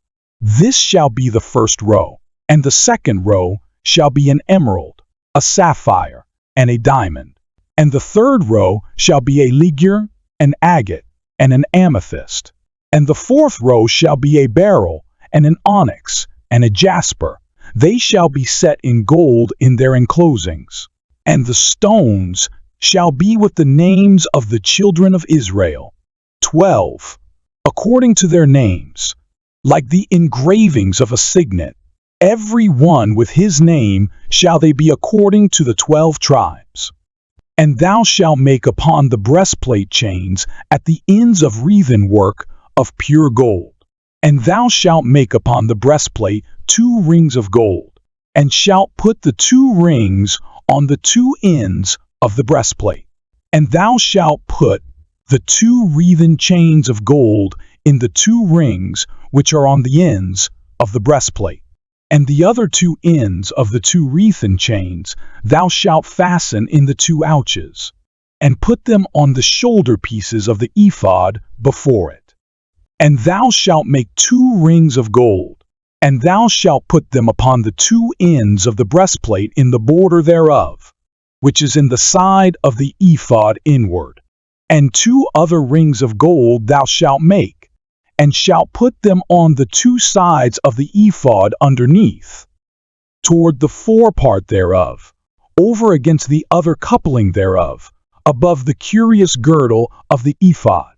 This shall be the first row. And the second row shall be an emerald, a sapphire, and a diamond. And the third row shall be a ligure, an agate, and an amethyst. And the fourth row shall be a beryl, and an onyx, and a jasper. They shall be set in gold in their enclosings. And the stones shall be with the names of the children of Israel, 12, according to their names, like the engravings of a signet. Every one with his name shall they be according to the 12 tribes. And thou shalt make upon the breastplate chains at the ends of wreathen work of pure gold. And thou shalt make upon the breastplate 2 rings of gold, and shalt put the 2 rings on the 2 ends of the breastplate. And thou shalt put the 2 wreathen chains of gold in the 2 rings which are on the ends of the breastplate. And the other 2 ends of the 2 wreathen chains thou shalt fasten in the 2 ouches, and put them on the shoulder pieces of the ephod before it. And thou shalt make 2 rings of gold, and thou shalt put them upon the 2 ends of the breastplate in the border thereof, which is in the side of the ephod inward. And 2 other rings of gold thou shalt make, and shalt put them on the 2 sides of the ephod underneath, toward the forepart thereof, over against the other coupling thereof, above the curious girdle of the ephod.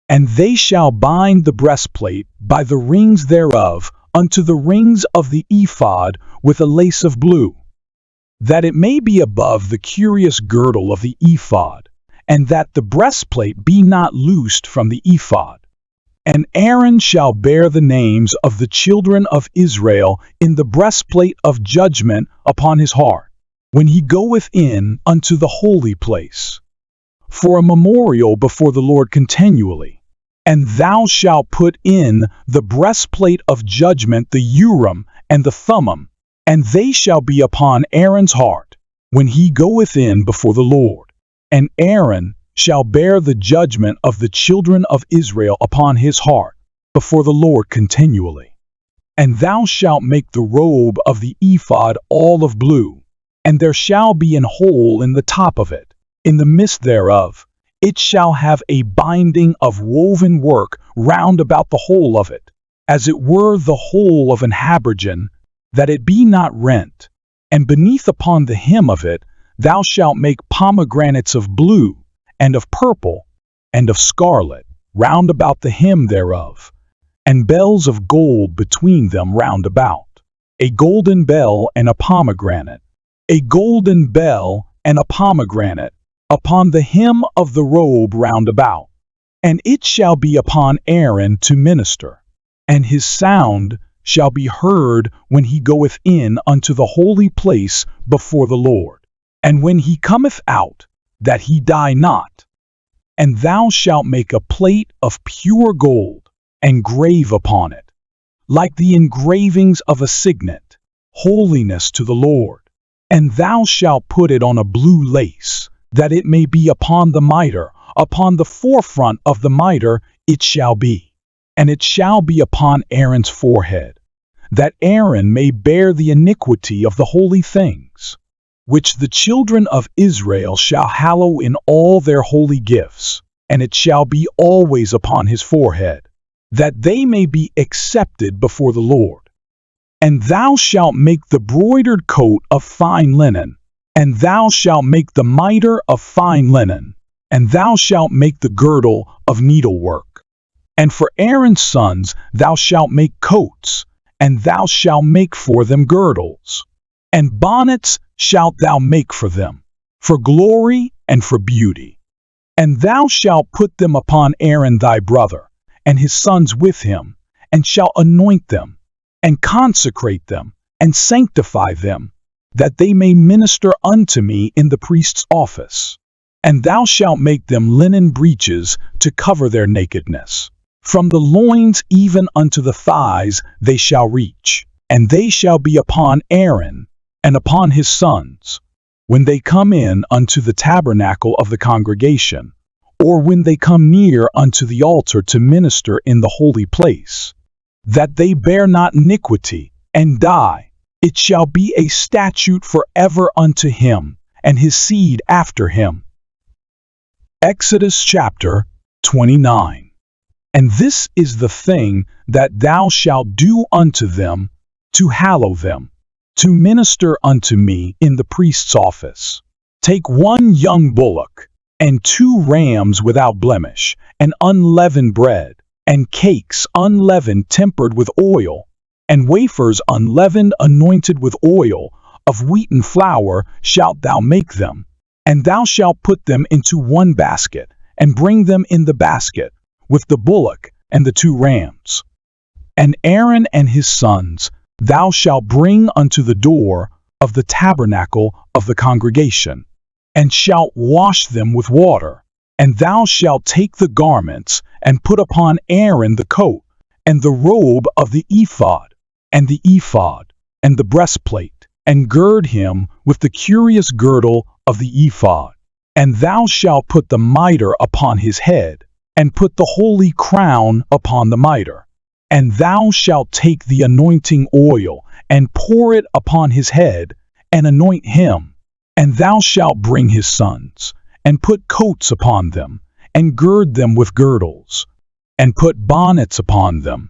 And they shall bind the breastplate by the rings thereof unto the rings of the ephod with a lace of blue, that it may be above the curious girdle of the ephod, and that the breastplate be not loosed from the ephod. And Aaron shall bear the names of the children of Israel in the breastplate of judgment upon his heart, when he goeth in unto the holy place, for a memorial before the Lord continually. And thou shalt put in the breastplate of judgment the Urim and the Thummim, and they shall be upon Aaron's heart, when he goeth in before the Lord. And Aaron shall bear the judgment of the children of Israel upon his heart, before the Lord continually. And thou shalt make the robe of the ephod all of blue, and there shall be an hole in the top of it, in the midst thereof. It shall have a binding of woven work round about the whole of it, as it were the whole of an habergeon, that it be not rent. And beneath upon the hem of it thou shalt make pomegranates of blue, and of purple, and of scarlet, round about the hem thereof, and bells of gold between them round about, a golden bell and a pomegranate, a golden bell and a pomegranate, upon the hem of the robe round about. And it shall be upon Aaron to minister, and his sound shall be heard when he goeth in unto the holy place before the Lord, and when he cometh out, that he die not. And thou shalt make a plate of pure gold, and grave upon it, like the engravings of a signet, holiness to the Lord. And thou shalt put it on a blue lace, that it may be upon the mitre, upon the forefront of the mitre it shall be. And it shall be upon Aaron's forehead, that Aaron may bear the iniquity of the holy things, which the children of Israel shall hallow in all their holy gifts, and it shall be always upon his forehead, that they may be accepted before the Lord. And thou shalt make the broidered coat of fine linen, and thou shalt make the mitre of fine linen, and thou shalt make the girdle of needlework. And for Aaron's sons thou shalt make coats, and thou shalt make for them girdles, and bonnets shalt thou make for them, for glory and for beauty. And thou shalt put them upon Aaron thy brother, and his sons with him, and shalt anoint them, and consecrate them, and sanctify them, that they may minister unto me in the priest's office. And thou shalt make them linen breeches to cover their nakedness. From the loins even unto the thighs they shall reach, and they shall be upon Aaron and upon his sons, when they come in unto the tabernacle of the congregation, or when they come near unto the altar to minister in the holy place, that they bear not iniquity, and die. It shall be a statute forever unto him, and his seed after him. Exodus chapter 29. And this is the thing that thou shalt do unto them, to hallow them, to minister unto me in the priest's office. Take 1 young bullock, and 2 rams without blemish, and unleavened bread, and cakes unleavened tempered with oil, and wafers unleavened anointed with oil, of wheaten flour shalt thou make them, and thou shalt put them into 1 basket, and bring them in the basket, with the bullock and the 2 rams. And Aaron and his sons thou shalt bring unto the door of the tabernacle of the congregation, and shalt wash them with water. And thou shalt take the garments, and put upon Aaron the coat, and the robe of the ephod, and the ephod, and the breastplate, and gird him with the curious girdle of the ephod. And thou shalt put the mitre upon his head, and put the holy crown upon the mitre. And thou shalt take the anointing oil, and pour it upon his head, and anoint him. And thou shalt bring his sons, and put coats upon them, and gird them with girdles, and put bonnets upon them.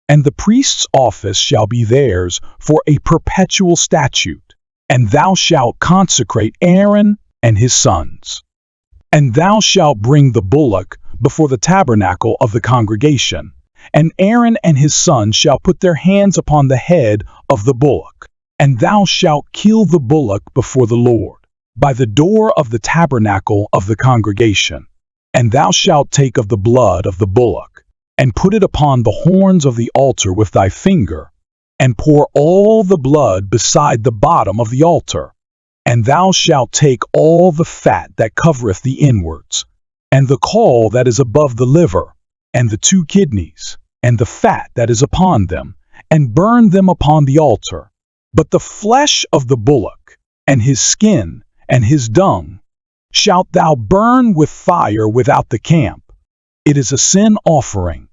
And the priest's office shall be theirs for a perpetual statute. And thou shalt consecrate Aaron and his sons. And thou shalt bring the bullock before the tabernacle of the congregation, and Aaron and his sons shall put their hands upon the head of the bullock. And thou shalt kill the bullock before the Lord, by the door of the tabernacle of the congregation. And thou shalt take of the blood of the bullock, and put it upon the horns of the altar with thy finger, and pour all the blood beside the bottom of the altar. And thou shalt take all the fat that covereth the inwards, and the caul that is above the liver, and the 2 kidneys, and the fat that is upon them, and burn them upon the altar. But the flesh of the bullock, and his skin, and his dung, shalt thou burn with fire without the camp. It is a sin offering.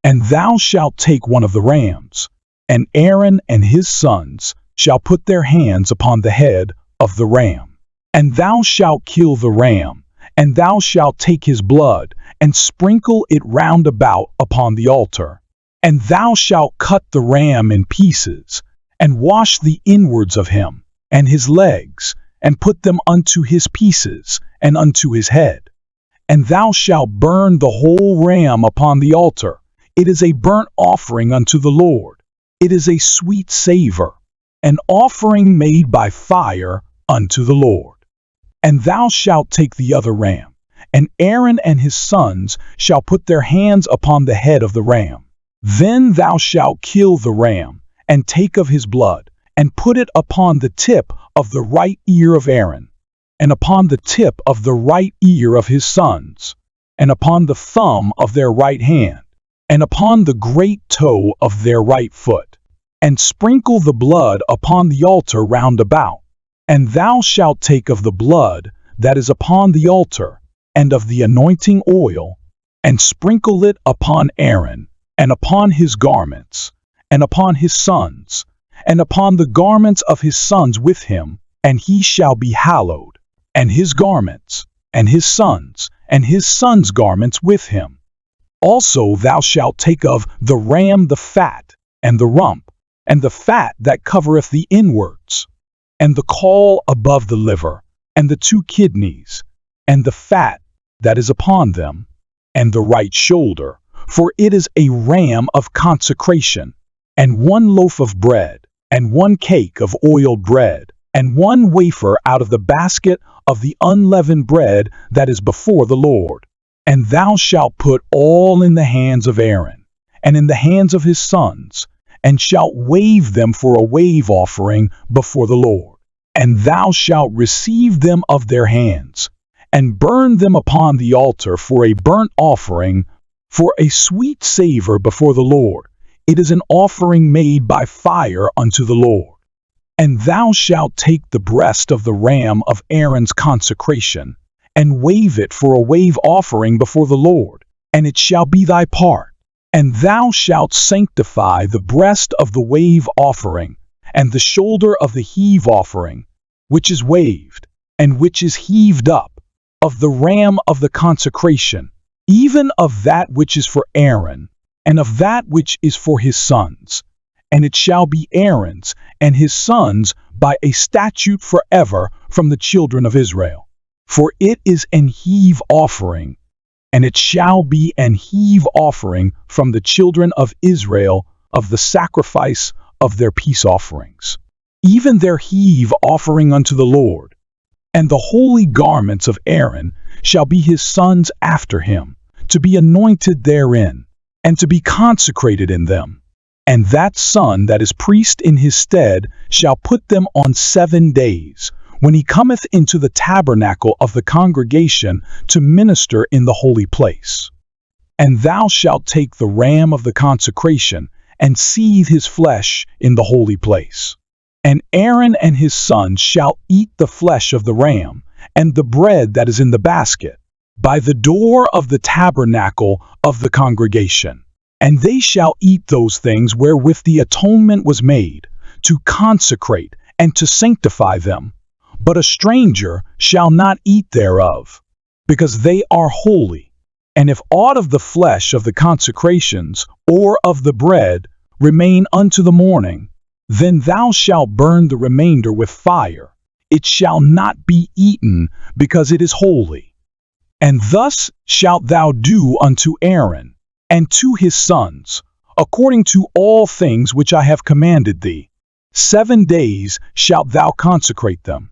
And thou shalt take 1 of the rams, and Aaron and his sons shall put their hands upon the head of the ram. And thou shalt kill the ram, and thou shalt take his blood, and sprinkle it round about upon the altar. And thou shalt cut the ram in pieces, and wash the inwards of him, and his legs, and put them unto his pieces, and unto his head. And thou shalt burn the whole ram upon the altar. It is a burnt offering unto the Lord. It is a sweet savor, an offering made by fire unto the Lord. And thou shalt take the other ram, and Aaron and his sons shall put their hands upon the head of the ram. Then thou shalt kill the ram, and take of his blood, and put it upon the tip of the right ear of Aaron, and upon the tip of the right ear of his sons, and upon the thumb of their right hand, and upon the great toe of their right foot, and sprinkle the blood upon the altar round about. And thou shalt take of the blood that is upon the altar, and of the anointing oil, and sprinkle it upon Aaron, and upon his garments, and upon his sons, and upon the garments of his sons with him, and he shall be hallowed, and his garments, and his sons' garments with him. Also thou shalt take of the ram the fat, and the rump, and the fat that covereth the inwards, and the caul above the liver, and the 2 kidneys, and the fat that is upon them, and the right shoulder, for it is a ram of consecration, and 1 loaf of bread, and 1 cake of oiled bread, and 1 wafer out of the basket of the unleavened bread that is before the Lord. And thou shalt put all in the hands of Aaron, and in the hands of his sons, and shalt wave them for a wave offering before the Lord. And thou shalt receive them of their hands, and burn them upon the altar for a burnt offering, for a sweet savor before the Lord. It is an offering made by fire unto the Lord. And thou shalt take the breast of the ram of Aaron's consecration, and wave it for a wave offering before the Lord, and it shall be thy part. And thou shalt sanctify the breast of the wave offering, and the shoulder of the heave offering, which is waved, and which is heaved up, of the ram of the consecration, even of that which is for Aaron, and of that which is for his sons. And it shall be Aaron's and his sons by a statute forever from the children of Israel. For it is an heave offering, and it shall be an heave offering from the children of Israel of the sacrifice of their peace offerings, even their heave offering unto the Lord. And the holy garments of Aaron shall be his sons after him, to be anointed therein, and to be consecrated in them. And that son that is priest in his stead shall put them on 7 days, when he cometh into the tabernacle of the congregation to minister in the holy place. And thou shalt take the ram of the consecration, and seethe his flesh in the holy place. And Aaron and his sons shall eat the flesh of the ram, and the bread that is in the basket, by the door of the tabernacle of the congregation. And they shall eat those things wherewith the atonement was made, to consecrate and to sanctify them. But a stranger shall not eat thereof, because they are holy. And if aught of the flesh of the consecrations, or of the bread, remain unto the morning, then thou shalt burn the remainder with fire. It shall not be eaten, because it is holy. And thus shalt thou do unto Aaron, and to his sons, according to all things which I have commanded thee. 7 days shalt thou consecrate them.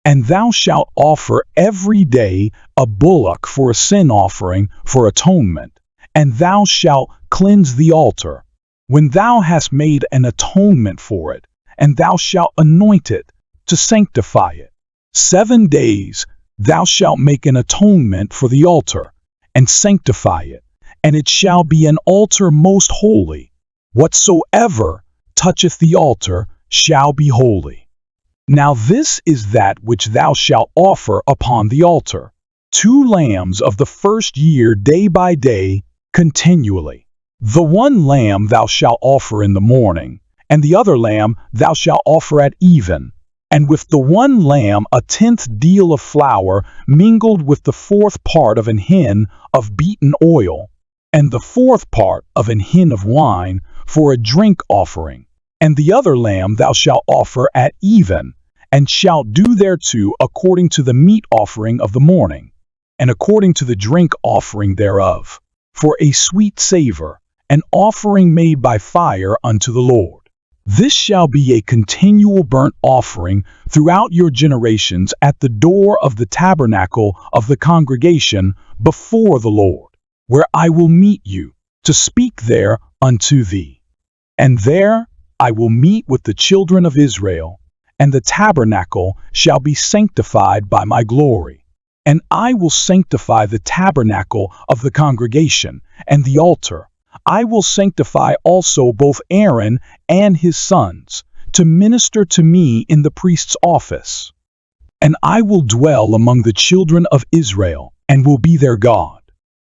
And thou shalt offer every day a bullock for a sin offering for atonement, and thou shalt cleanse the altar, when thou hast made an atonement for it, and thou shalt anoint it, to sanctify it. 7 days thou shalt make an atonement for the altar, and sanctify it, and it shall be an altar most holy. Whatsoever toucheth the altar shall be holy. Now this is that which thou shalt offer upon the altar: 2 lambs of the first year day by day, continually. The 1 lamb thou shalt offer in the morning, and the other lamb thou shalt offer at even. And with the 1 lamb 1/10 deal of flour mingled with the 4th part of an hin of beaten oil, and the 4th part of an hin of wine for a drink offering. And the other lamb thou shalt offer at even, and shalt do thereto according to the meat offering of the morning, and according to the drink offering thereof, for a sweet savor, an offering made by fire unto the Lord. This shall be a continual burnt offering throughout your generations at the door of the tabernacle of the congregation before the Lord, where I will meet you, to speak there unto thee. And there I will meet with the children of Israel, and the tabernacle shall be sanctified by my glory. And I will sanctify the tabernacle of the congregation, and the altar. I will sanctify also both Aaron and his sons, to minister to me in the priest's office. And I will dwell among the children of Israel, and will be their God.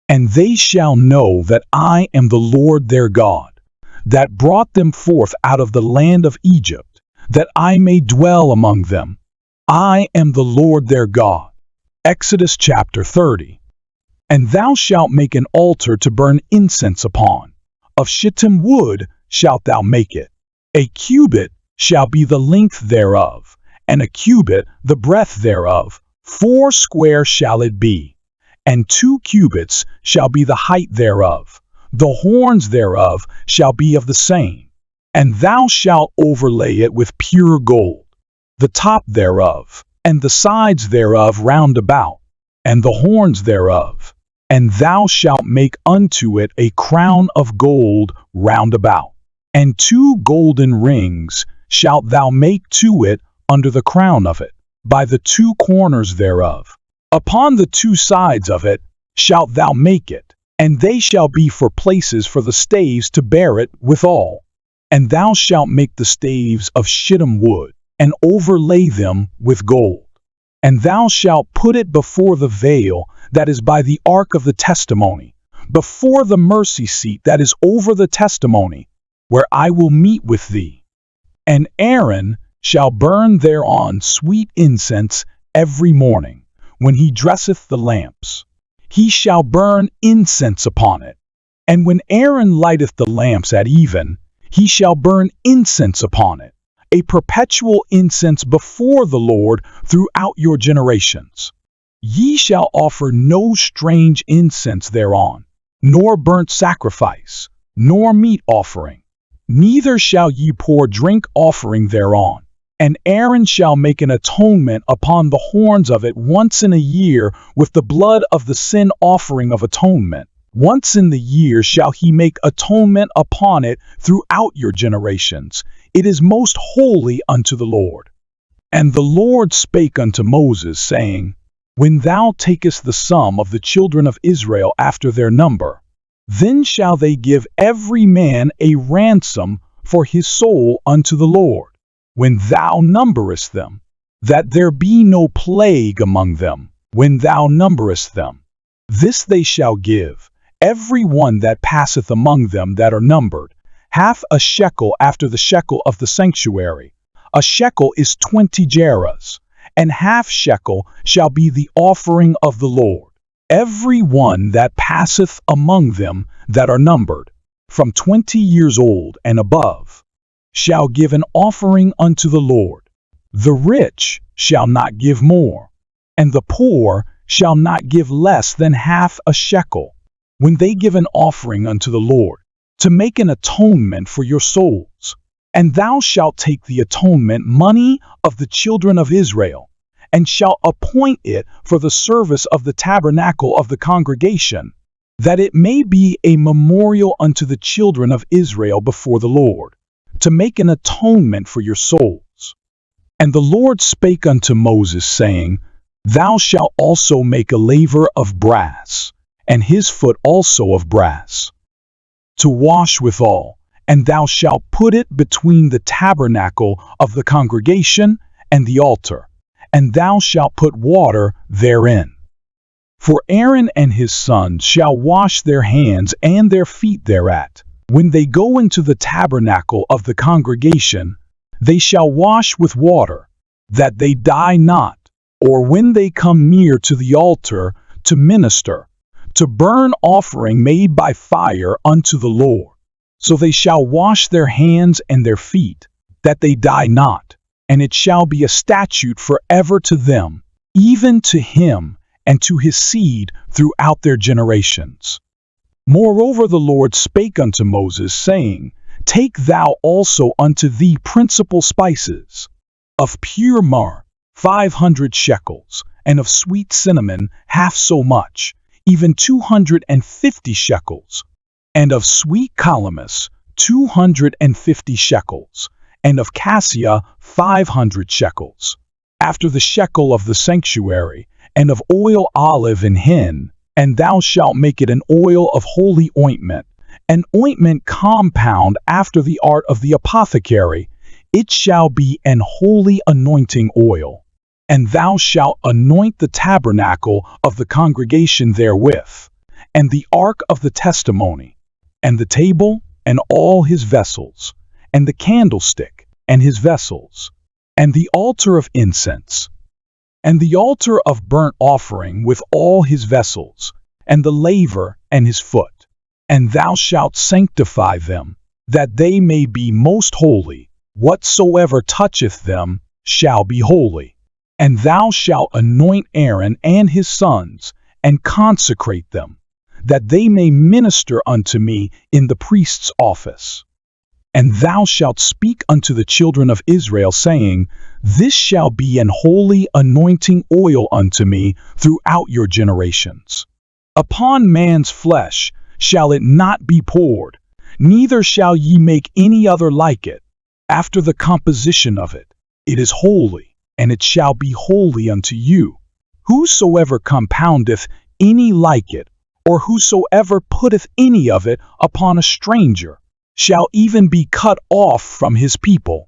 And they shall know that I am the Lord their God, that brought them forth out of the land of Egypt, that I may dwell among them. I am the Lord their God. Exodus chapter 30. And thou shalt make an altar to burn incense upon. Of shittim wood shalt thou make it. A cubit shall be the length thereof, and a cubit the breadth thereof. 4 square shall it be. And 2 cubits shall be the height thereof. The horns thereof shall be of the same. And thou shalt overlay it with pure gold, the top thereof, and the sides thereof round about, and the horns thereof. And thou shalt make unto it a crown of gold round about. And 2 golden rings shalt thou make to it under the crown of it, by the 2 corners thereof. Upon the 2 sides of it shalt thou make it, and they shall be for places for the staves to bear it withal. And thou shalt make the staves of shittim wood, and overlay them with gold. And thou shalt put it before the veil that is by the ark of the testimony, before the mercy seat that is over the testimony, where I will meet with thee. And Aaron shall burn thereon sweet incense every morning, when he dresseth the lamps. he shall burn incense upon it. And when Aaron lighteth the lamps at even, he shall burn incense upon it, a perpetual incense before the Lord throughout your generations. Ye shall offer no strange incense thereon, nor burnt sacrifice, nor meat offering. Neither shall ye pour drink offering thereon. And Aaron shall make an atonement upon the horns of it once in a year with the blood of the sin offering of atonement. Once in the year shall he make atonement upon it throughout your generations. It is most holy unto the Lord. And the Lord spake unto Moses, saying, When thou takest the sum of the children of Israel after their number, then shall they give every man a ransom for his soul unto the Lord, when thou numberest them, that there be no plague among them, when thou numberest them. This they shall give, every one that passeth among them that are numbered, half a shekel after the shekel of the sanctuary. A shekel is 20 gerahs, and half shekel shall be the offering of the Lord. Every one that passeth among them that are numbered, from 20 years old and above, shall give an offering unto the Lord. The rich shall not give more, and the poor shall not give less than half a shekel, when they give an offering unto the Lord, to make an atonement for your souls. And thou shalt take the atonement money of the children of Israel, and shalt appoint it for the service of the tabernacle of the congregation, that it may be a memorial unto the children of Israel before the Lord, to make an atonement for your souls. And the Lord spake unto Moses, saying, Thou shalt also make a laver of brass, and his foot also of brass, to wash withal, and thou shalt put it between the tabernacle of the congregation and the altar, and thou shalt put water therein. For Aaron and his sons shall wash their hands and their feet thereat. When they go into the tabernacle of the congregation, they shall wash with water, that they die not, or when they come near to the altar to minister, to burn offering made by fire unto the Lord. So they shall wash their hands and their feet, that they die not, and it shall be a statute forever to them, even to him and to his seed throughout their generations. Moreover the Lord spake unto Moses, saying, Take thou also unto thee principal spices, of pure myrrh 500 shekels, and of sweet cinnamon half so much, even 250 shekels, and of sweet calamus 250 shekels, and of cassia 500 shekels, after the shekel of the sanctuary, and of oil olive and hin. And thou shalt make it an oil of holy ointment, an ointment compound after the art of the apothecary. It shall be an holy anointing oil. And thou shalt anoint the tabernacle of the congregation therewith, and the ark of the testimony, and the table, and all his vessels, and the candlestick, and his vessels, and the altar of incense, and the altar of burnt offering with all his vessels, and the laver and his foot. And thou shalt sanctify them, that they may be most holy. Whatsoever toucheth them shall be holy. And thou shalt anoint Aaron and his sons, and consecrate them, that they may minister unto me in the priest's office. And thou shalt speak unto the children of Israel, saying, This shall be an holy anointing oil unto me throughout your generations. Upon man's flesh shall it not be poured, neither shall ye make any other like it. After the composition of it, it is holy, and it shall be holy unto you. Whosoever compoundeth any like it, or whosoever putteth any of it upon a stranger, shall even be cut off from his people.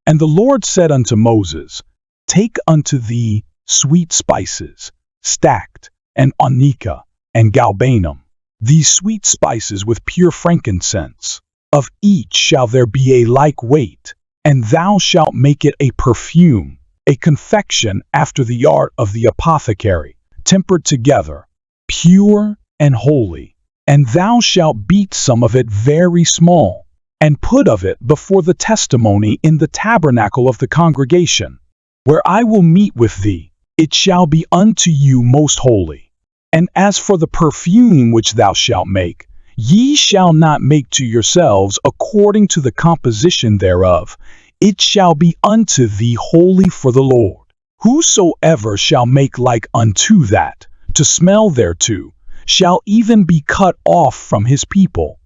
And the Lord said unto Moses, Take unto thee sweet spices, stacked, and onycha, and galbanum, these sweet spices with pure frankincense. Of each shall there be a like weight, and thou shalt make it a perfume, a confection after the art of the apothecary, tempered together, pure and holy. And thou shalt beat some of it very small, and put of it before the testimony in the tabernacle of the congregation, where I will meet with thee. It shall be unto you most holy. And as for the perfume which thou shalt make, ye shall not make to yourselves according to the composition thereof. It shall be unto thee holy for the Lord. Whosoever shall make like unto that, to smell thereto, shall even be cut off from his people.